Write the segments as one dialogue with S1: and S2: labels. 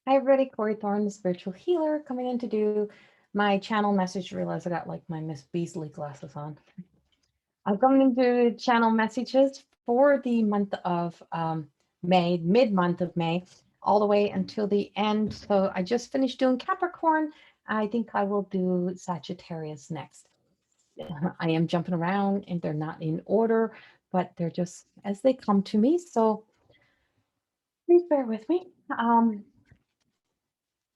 S1: Hi everybody, Corrie Thorne, the spiritual healer, coming in to do my channel message. Realize I got like my Miss Beasley glasses on. I'm coming in to channel messages for the month of May, mid-month of May, all the way until the end. So I just finished doing Capricorn. I think I will do Sagittarius next. I am jumping around and they're not in order, but they're just as they come to me. So please bear with me.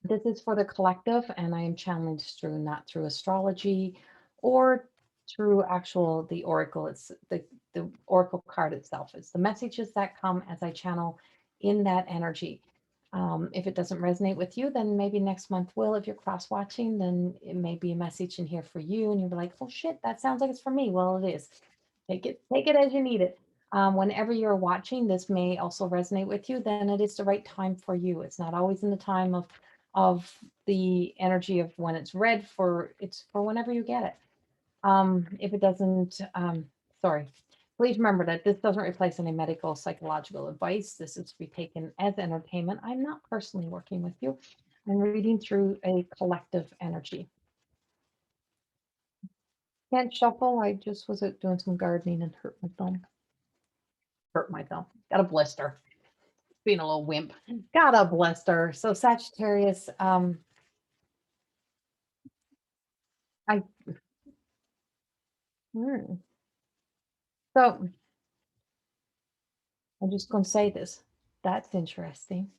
S1: This is for the collective, and I am challenged through not through astrology or through actual the oracle. It's the oracle card itself. It's the messages that come as I channel in that energy. If it doesn't resonate with you, then maybe next month will. If you're cross watching, then it may be a message in here for you, and you'll be like, "Oh shit, that sounds like it's for me." Well, it is. Take it as you need it. Whenever you're watching, this may also resonate with you. Then it is the right time for you. It's not always in the time of the energy of when it's read for. It's for whenever you get it. If it doesn't, sorry. Please remember that this doesn't replace any medical psychological advice. This is to be taken as entertainment. I'm not personally working with you. I'm reading through a collective energy. Can't shuffle. I just was out doing some gardening and hurt my thumb. Hurt my thumb. Got a blister. Being a little wimp. Got a blister. So Sagittarius, I hmm. So I'm just gonna say this. That's interesting.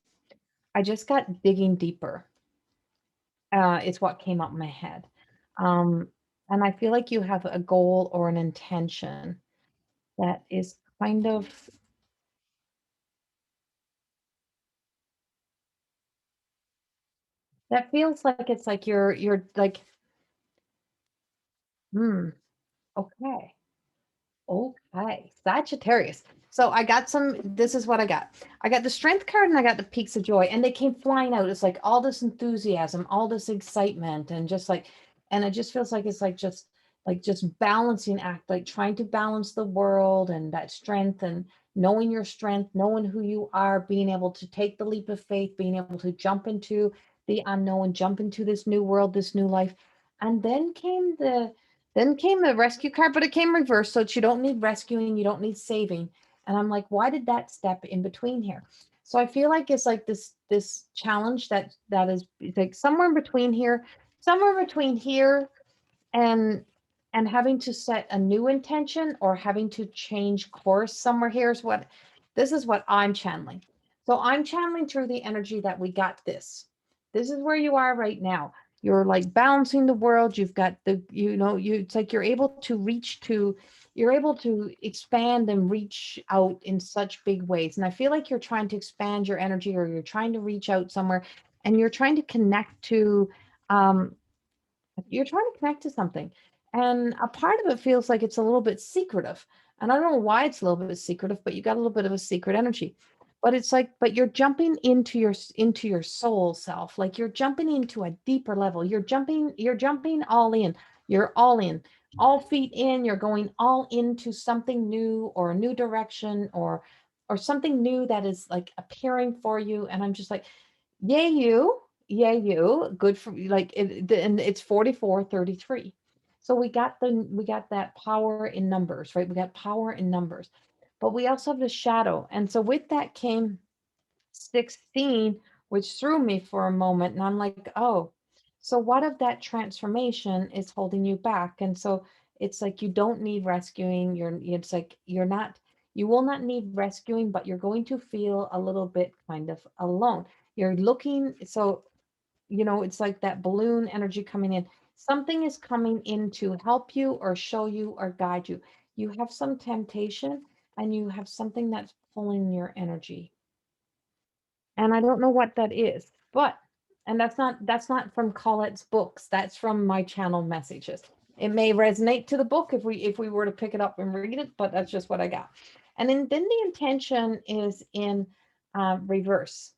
S1: I just got digging deeper. It's what came up in my head. Um, and I feel like you have a goal or an intention that is kind of that feels like it's like you're like, hmm, okay. Okay, Sagittarius. So I got some, this is what I got. I got the strength card and I got the peaks of joy, and they came flying out. It's like all this enthusiasm, all this excitement, and just like, and it just feels like it's like just balancing act, like trying to balance the world and that strength and knowing your strength, knowing who you are, being able to take the leap of faith, being able to jump into the unknown, jump into this new world, this new life. And then came the rescue card, but it came reversed. So you don't need rescuing, you don't need saving. And I'm like, why did that step in between here? So I feel like it's like this challenge that is like somewhere between here and and having to set a new intention or having to change course somewhere. Here's what this is what I'm channeling. So I'm channeling through the energy that we got this. This is where you are right now. You're like balancing the world. You've got the, it's like you're able to expand and reach out in such big ways. And I feel like you're trying to expand your energy, or you're trying to reach out somewhere, and you're trying to connect to um, something. And a part of it feels like it's a little bit secretive. And I don't know why it's a little bit secretive, but you got a little bit of a secret energy. But it's like, but you're jumping into your soul self. Like you're jumping into a deeper level. You're jumping all in. You're all in. All feet in, you're going all into something new, or a new direction, or something new that is like appearing for you. And I'm just like, yay you, yay you, good for you. Like and it's 44-33. So we got that power in numbers, right? We got power in numbers, but we also have the shadow. And so with that came 16, which threw me for a moment. And I'm like, oh, so what of that transformation is holding you back? And so it's like you don't need rescuing. It's like you will not need rescuing, but you're going to feel a little bit kind of alone. You're looking, so it's like that balloon energy coming in. Something is coming in to help you or show you or guide you. You have some temptation, and you have something that's pulling your energy. And I don't know what that is, but and that's not from Colette's books. That's from my channel messages. It may resonate to the book if we were to pick it up and read it, but that's just what I got. And then the intention is in reverse.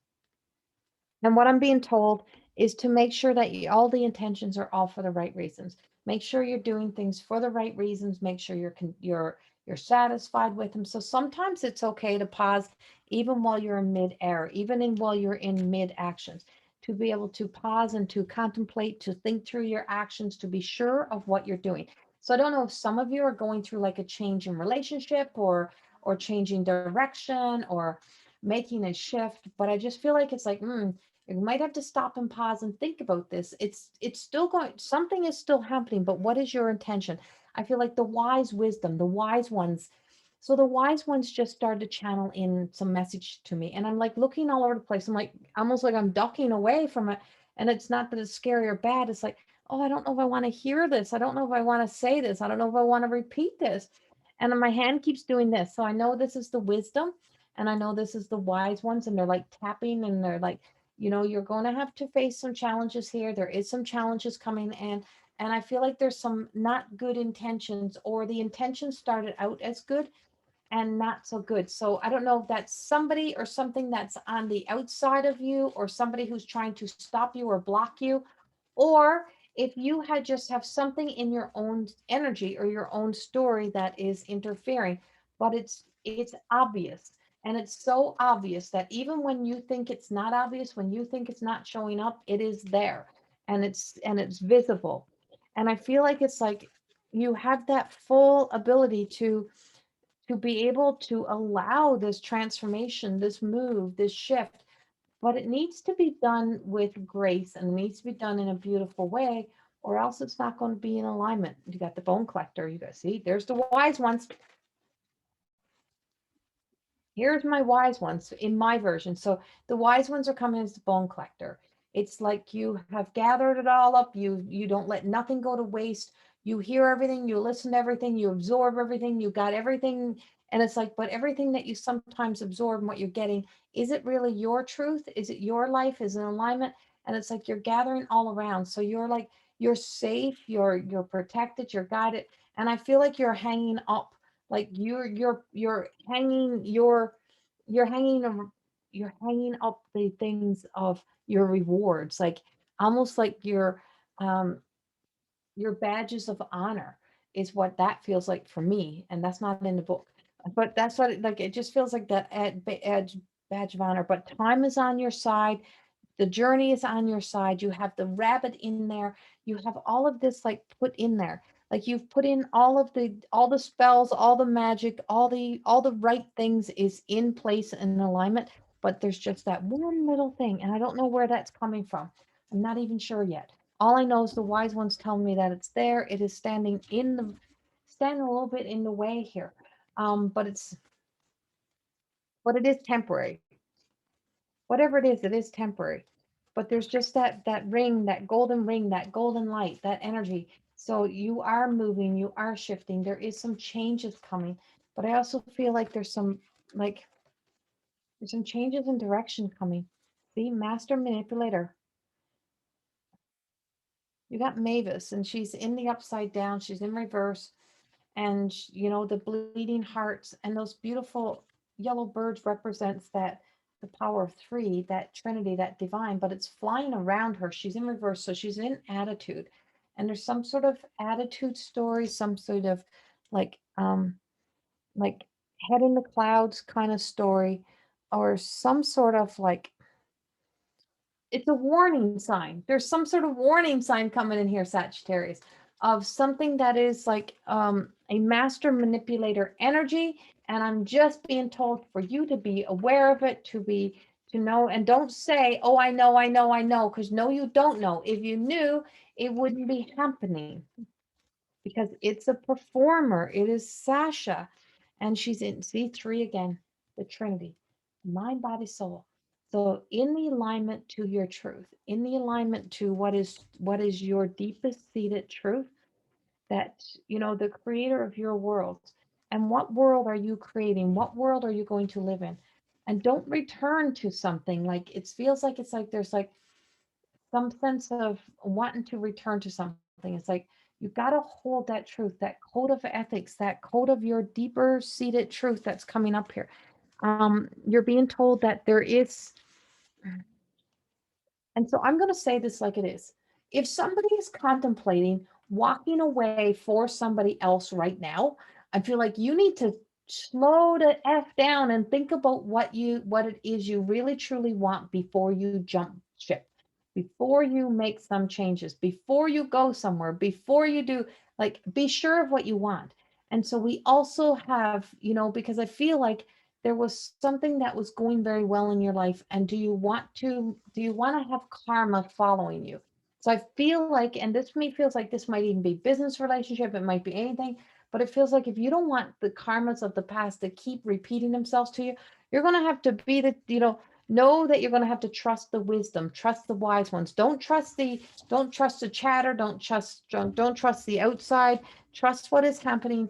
S1: And what I'm being told is to make sure that all the intentions are all for the right reasons. Make sure you're doing things for the right reasons. Make sure you're satisfied with them. So sometimes it's okay to pause, even while you're in mid-air, while you're in mid actions. to be able to pause and to contemplate, to think through your actions, to be sure of what you're doing. So I don't know if some of you are going through like a change in relationship or changing direction or making a shift, but I just feel like it's like, you might have to stop and pause and think about this. It's still going, something is still happening, but what is your intention? I feel like the wise wisdom, the wise ones. So the wise ones just started to channel in some message to me. And I'm like looking all over the place. I'm like, almost like I'm ducking away from it. And it's not that it's scary or bad. It's like, oh, I don't know if I want to hear this. I don't know if I want to say this. I don't know if I want to repeat this. And then my hand keeps doing this. So I know this is the wisdom and I know this is the wise ones. And they're like tapping and they're like, you're going to have to face some challenges here. There is some challenges coming in. And I feel like there's some not good intentions, or the intentions started out as good and not so good. So I don't know if that's somebody or something that's on the outside of you, or somebody who's trying to stop you or block you, or if you had just have something in your own energy or your own story that is interfering, but it's obvious. And it's so obvious that even when you think it's not obvious, when you think it's not showing up, it is there, and it's visible. And I feel like it's like you have that full ability to be able to allow this transformation, this move, this shift, but it needs to be done with grace and it needs to be done in a beautiful way, or else it's not going to be in alignment. You got the bone collector. You got, see, there's the wise ones. Here's my wise ones in my version. So the wise ones are coming as the bone collector. It's like you have gathered it all up. You don't let nothing go to waste. You hear everything, you listen to everything, you absorb everything, you got everything. And it's like, but everything that you sometimes absorb and what you're getting, is it really your truth? Is it your life? Is it in alignment? And it's like you're gathering all around. So you're like, you're safe, you're protected, you're guided. And I feel like you're hanging up, like you're hanging you're hanging you're hanging up the things of your rewards, like almost like your badges of honor is what that feels like for me. And that's not in the book, but that's what it, like it just feels like that badge of honor. But time is on your side, the journey is on your side. You have the rabbit in there. You have all of this like put in there. Like you've put in all the spells, all the magic, all the right things is in place and in alignment. But there's just that one little thing, and I don't know where that's coming from. I'm not even sure yet. All I know is the wise ones tell me that it's there. It is standing a little bit in the way here. But it is temporary. Whatever it is temporary. But there's just that ring, that golden ring, that golden light, that energy. So you are moving, you are shifting. There is some changes coming, but I also feel like like there's some changes in direction coming. See, master manipulator. You got Mavis, and she's in the upside down. She's in reverse, and the bleeding hearts and those beautiful yellow birds represents that the power of three, that trinity, that divine, but it's flying around her. She's in reverse, so she's in attitude, and there's some sort of attitude story, some sort of like like head in the clouds kind of story, or some sort of like it's a warning sign. There's some sort of warning sign coming in here, Sagittarius, of something that is like a master manipulator energy. And I'm just being told for you to be aware of it, to know, and don't say, oh, I know, I know, I know, because no, you don't know. If you knew, it wouldn't be happening, because it's a performer. It is Sasha, and she's in C3 again, the Trinity, mind, body, soul. So in the alignment to your truth, in the alignment to what is your deepest seated truth, that the creator of your world, and what world are you creating? What world are you going to live in? And don't return to something like it feels like it's like there's like some sense of wanting to return to something. It's like you got to hold that truth, that code of ethics, that code of your deeper seated truth that's coming up here. You're being told that there is, and so I'm going to say this like it is. If somebody is contemplating walking away for somebody else right now, I feel like you need to slow the F down and think about what it is you really truly want before you jump ship. before you make some changes, before you go somewhere, before you do, like, be sure of what you want. And so we also have, because I feel like there was something that was going very well in your life. And do you want to have karma following you? So I feel like, and this to me feels like this might even be business relationship, it might be anything, but it feels like if you don't want the karmas of the past to keep repeating themselves to you, you're going to have to be know that you're going to have to trust the wisdom, trust the wise ones. Don't trust the chatter, don't trust the outside. Trust what is happening,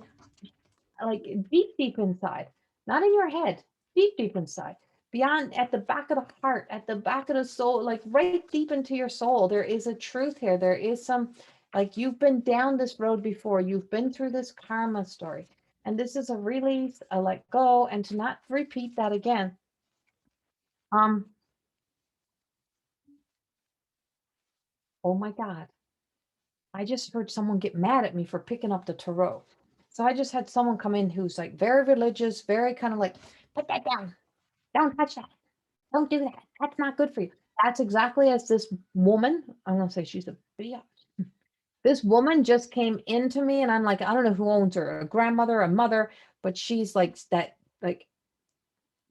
S1: like deep inside, not in your head, deep inside, beyond, at the back of the heart, at the back of the soul, like right deep into your soul. There is a truth here. There is some, like, you've been down this road before. You've been through this karma story. And this is a release, a let go, and to not repeat that again. Um, oh my God. I just heard someone get mad at me for picking up the tarot. So I just had someone come in who's like very religious, very kind of like, put that down. Don't touch that. Don't do that. That's not good for you. That's exactly as this woman, I'm going to say she's a bitch. This woman just came into me and I'm like, I don't know who owns her, a grandmother, a mother, but she's like that, like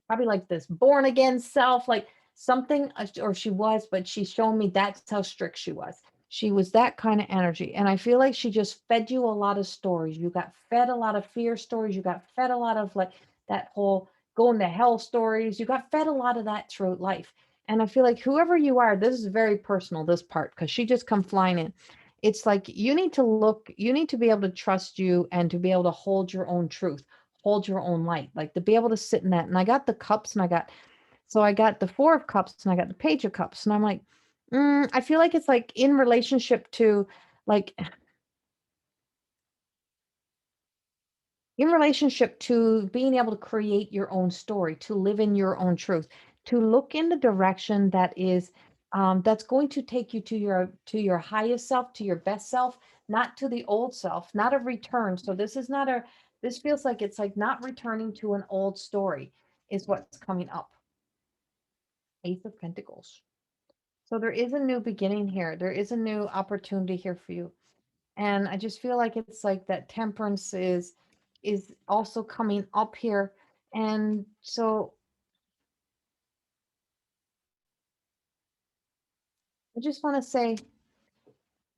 S1: probably like this born again self, like something, or she was, but she's shown me that's how strict she was. She was that kind of energy. And I feel like she just fed you a lot of stories. You got fed a lot of fear stories. You got fed a lot of like that whole going to hell stories. You got fed a lot of that throughout life. And I feel like whoever you are, this is very personal, this part, because she just come flying in. It's like you need to be able to trust you and to be able to hold your own truth, hold your own light, like to be able to sit in that. And I got the cups and I got the four of cups and I got the page of cups. And I'm like, I feel like it's like in relationship to, like, in relationship to being able to create your own story, to live in your own truth, to look in the direction that is, that's going to take you to your highest self, to your best self, not to the old self, not a return. So this feels like it's like not returning to an old story is what's coming up. Ace of Pentacles. So there is a new beginning here. There is a new opportunity here for you. And I just feel like it's like that temperance is also coming up here. And so I just want to say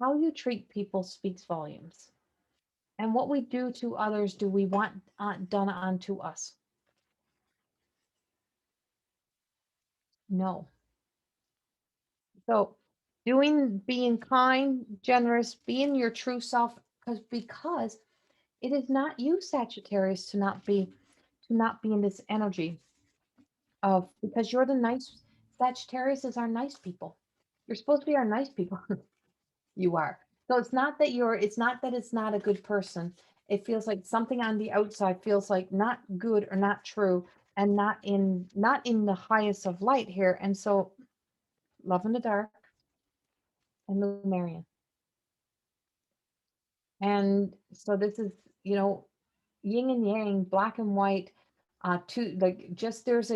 S1: how you treat people speaks volumes. And what we do to others, do we want done unto us? No. So being kind, generous, being your true self, because it is not you, Sagittarius, to not be in this energy of, because you're the nice, Sagittarius is our nice people. You're supposed to be our nice people. You are. So it's not that it's not a good person. It feels like something on the outside feels like not good or not true, and not in the highest of light here. And so love in the dark and Lumerian. And so this is, you know, yin and yang, black and white, two, like, just there's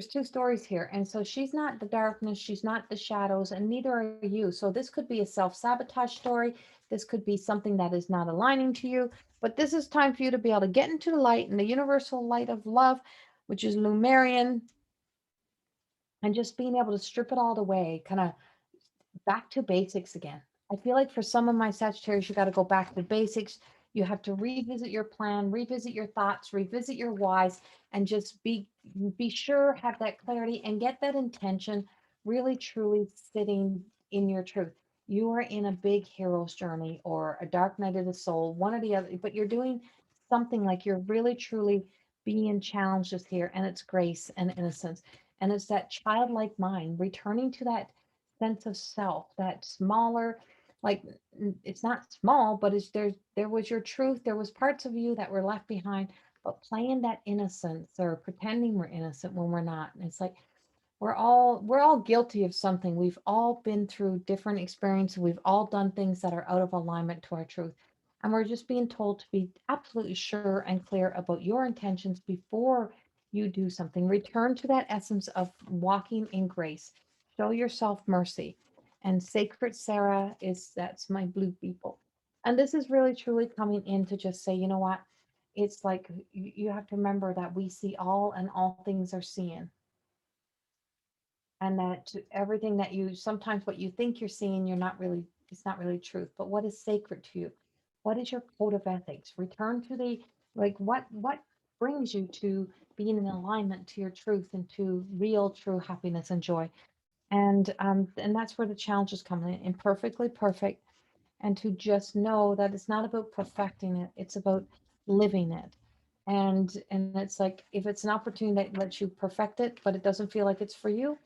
S1: two stories here. And so she's not the darkness, she's not the shadows, and neither are you. So this could be a self-sabotage story. This could be something that is not aligning to you. But this is time for you to be able to get into the light and the universal light of love, which is Lumerian, and just being able to strip it all away, kind of back to basics again. I feel like for some of my Sagittarius, you got to go back to basics. You have to revisit your plan, revisit your thoughts, revisit your whys, and just be sure, have that clarity, and get that intention really truly sitting in your truth. You are in a big hero's journey or a dark night of the soul, one or the other, but you're doing something, like you're really truly being challenged this here, and it's grace and innocence. And it's that childlike mind returning to that sense of self, that smaller, like, it's not small, but there was your truth, there was parts of you that were left behind, but playing that innocence or pretending we're innocent when we're not. And it's like we're all guilty of something. We've all been through different experiences. We've all done things that are out of alignment to our truth. And we're just being told to be absolutely sure and clear about your intentions before you do something. Return to that essence of walking in grace. Show yourself mercy. And Sacred Sarah that's my blue people. And this is really truly coming in to just say, you know what? It's like you have to remember that we see all and all things are seeing. And that everything that you sometimes what you think you're seeing, you're not really, it's not really truth. But what is sacred to you? What is your code of ethics? Return to the like what brings you to being in alignment to your truth and to real true happiness and joy. And that's where the challenge is coming in. Imperfectly perfect, and to just know that it's not about perfecting it, it's about living it. And it's like, if it's an opportunity that lets you perfect it but it doesn't feel like it's for you,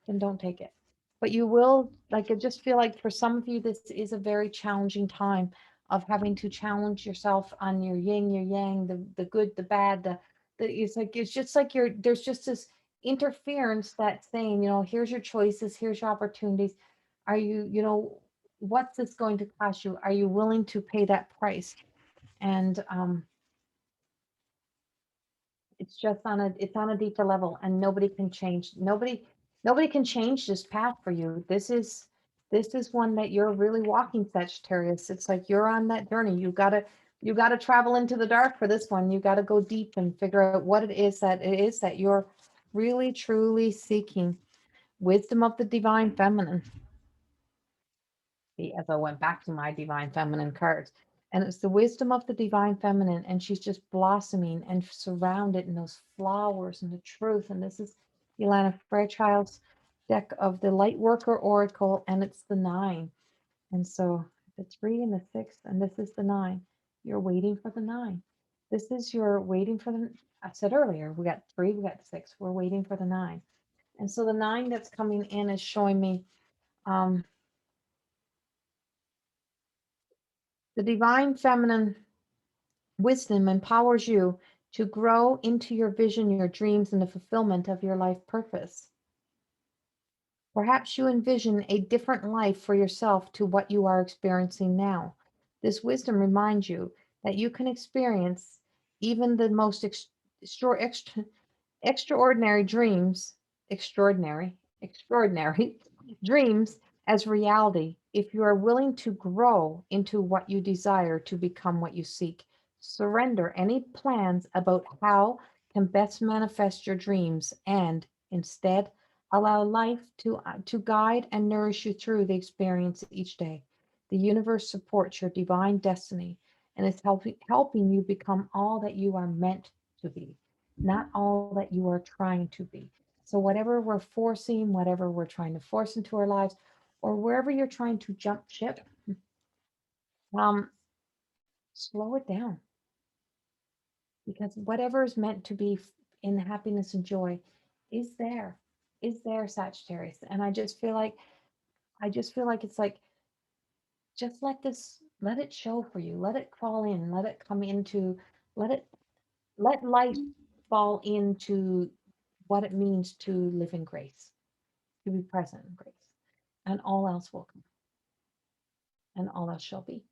S1: then don't take it. But you will, like, I just feel like for some of you this is a very challenging time of having to challenge yourself on your yin, your yang, the good, the bad, the it's like, it's just like you're, there's just this interference that's saying, here's your choices, here's your opportunities. Are you, what's this going to cost you? Are you willing to pay that price? And it's just on a deeper level, and nobody can change this path for you. This is one that you're really walking, Sagittarius. It's like you're on that journey. You got to travel into the dark for this one. You got to go deep and figure out what it is that you're really truly seeking. Wisdom of the divine feminine. As I went back to my divine feminine cards. And it's the wisdom of the divine feminine, and she's just blossoming and surrounded in those flowers and the truth. And this is Elana Fairchild's deck of the Light Worker Oracle, and it's the 9. And so the 3 and the 6, and this is the 9. You're waiting for the 9. This is your waiting for the. I said earlier, we got 3, we got 6. We're waiting for the 9. And so the 9 that's coming in is showing me. The divine feminine wisdom empowers you to grow into your vision, your dreams, and the fulfillment of your life purpose. Perhaps you envision a different life for yourself to what you are experiencing now. This wisdom reminds you that you can experience even the most extraordinary dreams, extraordinary dreams as reality if you are willing to grow into what you desire to become what you seek. Surrender any plans about how can best manifest your dreams and instead allow life to guide and nourish you through the experience each day. The universe supports your divine destiny and is helping you become all that you are meant to be, not all that you are trying to be. So, whatever we're forcing, whatever we're trying to force into our lives, or wherever you're trying to jump ship, um, slow it down, because whatever is meant to be in happiness and joy is there, Sagittarius. And I just feel like it's like, just let it show for you, let it crawl in, let it come into, let it, let life fall into what it means to live in grace, to be present in grace, and all else will come, and all else shall be.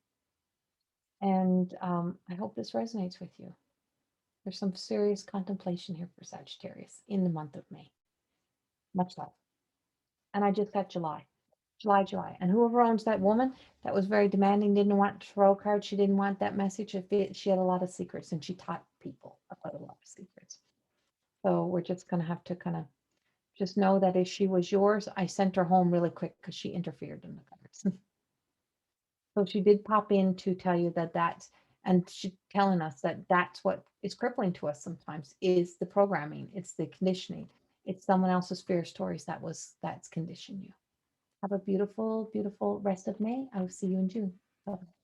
S1: And I hope this resonates with you. There's some serious contemplation here for Sagittarius in the month of May. Much love. And I just got July. July. And whoever owns that woman that was very demanding, didn't want tarot cards, she didn't want that message. She had a lot of secrets, and she taught people about a lot of secrets. So we're just going to have to kind of just know that if she was yours, I sent her home really quick because she interfered in the cards. So she did pop in to tell you and she telling us that that's what is crippling to us sometimes, is the programming, it's the conditioning, it's someone else's fear stories that's conditioned you. Have a beautiful, beautiful rest of May. I will see you in June. Bye.